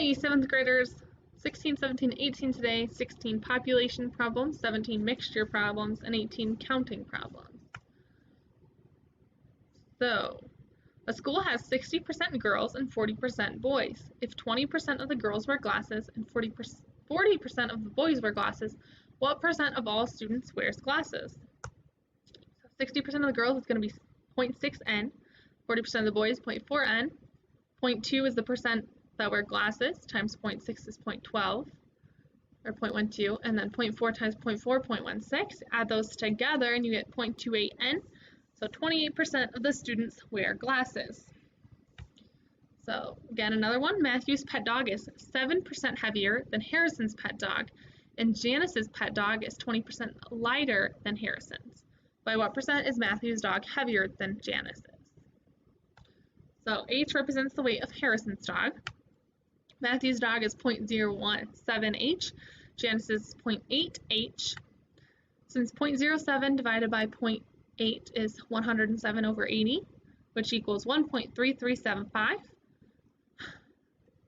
Hey, 7th graders, 16, 17, 18 today, 16 population problems, 17 mixture problems, and 18 counting problems. So, a school has 60% girls and 40% boys. If 20% of the girls wear glasses and 40% of the boys wear glasses, what percent of all students wears glasses? So 60% of the girls is going to be 0.6n, 40% of the boys 0.4n, 0.2 is the percent that wear glasses, times 0.6 is 0.12, or 0.12, and then 0.4 times 0.4, 0.16. Add those together and you get 0.28n. So 28% of the students wear glasses. So again, another one, Matthew's pet dog is 7% heavier than Harrison's pet dog, and Janice's pet dog is 20% lighter than Harrison's. By what percent is Matthew's dog heavier than Janice's? So H represents the weight of Harrison's dog. Matthew's dog is 0.017H. Janice's 0.8H. Since 0.07 divided by 0.8 is 107 over 80, which equals 1.3375,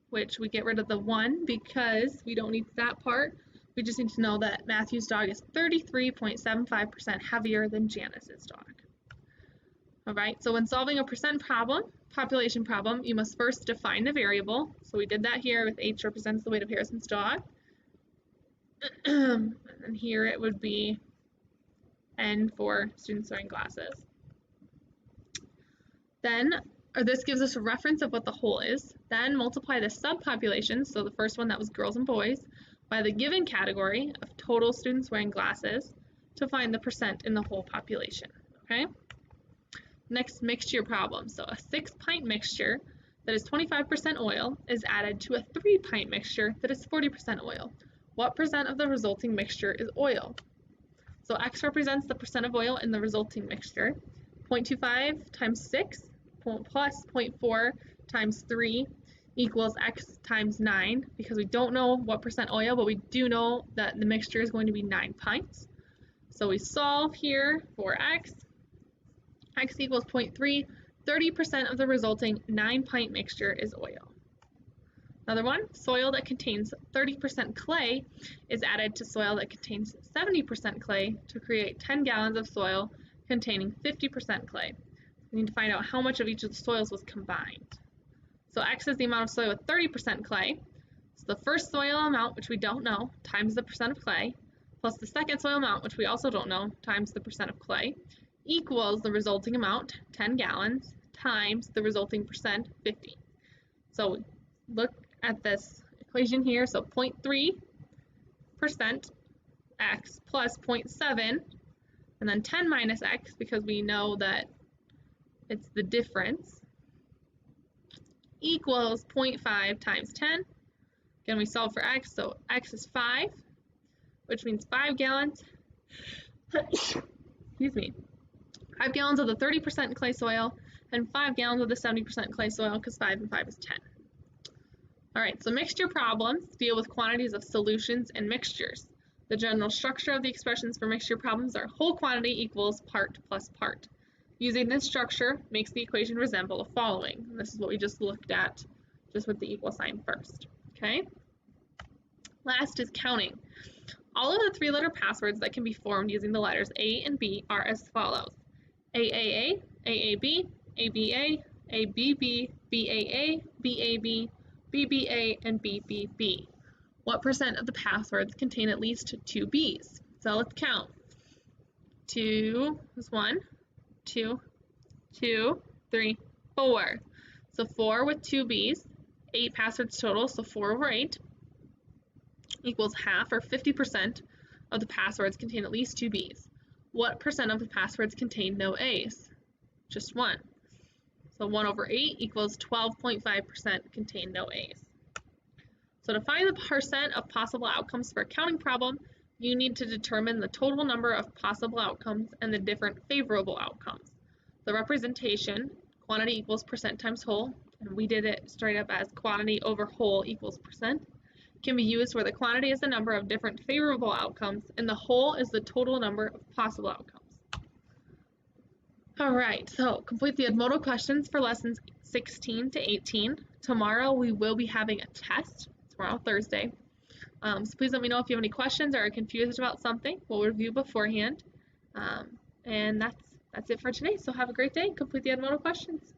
which we get rid of the 1 because we don't need that part. We just need to know that Matthew's dog is 33.75% heavier than Janice's dog. All right, so when solving a percent problem, population problem, you must first define the variable. So we did that here with H represents the weight of Harrison's dog. And here it would be N for students wearing glasses. Then, or this gives us a reference of what the whole is. Then multiply the subpopulations, so the first one that was girls and boys, by the given category of total students wearing glasses to find the percent in the whole population, okay? Next, mixture problem. So a 6-pint mixture that is 25% oil is added to a 3-pint mixture that is 40% oil. What percent of the resulting mixture is oil? So X represents the percent of oil in the resulting mixture. 0.25 times 6 plus 0.4 times 3 equals X times 9, because we don't know what percent oil, but we do know that the mixture is going to be 9 pints. So we solve here for X. X equals 0.3, 30% of the resulting 9-pint mixture is oil. Another one, soil that contains 30% clay is added to soil that contains 70% clay to create 10 gallons of soil containing 50% clay. We need to find out how much of each of the soils was combined. So X is the amount of soil with 30% clay. So the first soil amount, which we don't know, times the percent of clay, plus the second soil amount, which we also don't know, times the percent of clay, equals the resulting amount, 10 gallons, times the resulting percent, 50. So look at this equation here. So 0.3% X plus 0.7, and then 10 minus X, because we know that it's the difference, equals 0.5 times 10. Again, we solve for X, so X is 5, which means 5 gallons. Excuse me. 5 gallons of the 30% clay soil, and 5 gallons of the 70% clay soil, because 5 and 5 is 10. All right, so mixture problems deal with quantities of solutions and mixtures. The general structure of the expressions for mixture problems are whole quantity equals part plus part. Using this structure makes the equation resemble the following. And this is what we just looked at, just with the equal sign first, okay? Last is counting. All of the 3-letter passwords that can be formed using the letters A and B are as follows: AAA, AAB, ABA, ABB, BAA, BAB, BBA, and BBB. What percent of the passwords contain at least 2 B's? So let's count. 2 is 1, 2, 2, 3, 4. So 4 with 2 B's, 8 passwords total, so 4 over 8 equals half, or 50% of the passwords contain at least 2 B's. What percent of the passwords contain no A's? Just 1. So 1 over 8 equals 12.5% contain no A's. So to find the percent of possible outcomes for a counting problem, you need to determine the total number of possible outcomes and the different favorable outcomes. The representation, quantity equals percent times whole, and we did it straight up as quantity over whole equals percent, can be used where the quantity is the number of different favorable outcomes and the whole is the total number of possible outcomes. All right, so complete the modal questions for lessons 16 to 18. Tomorrow we will be having a test, tomorrow, Thursday. So please let me know if you have any questions or are confused about something. We'll review beforehand. And that's it for today. So have a great day. Complete the Edmodo questions.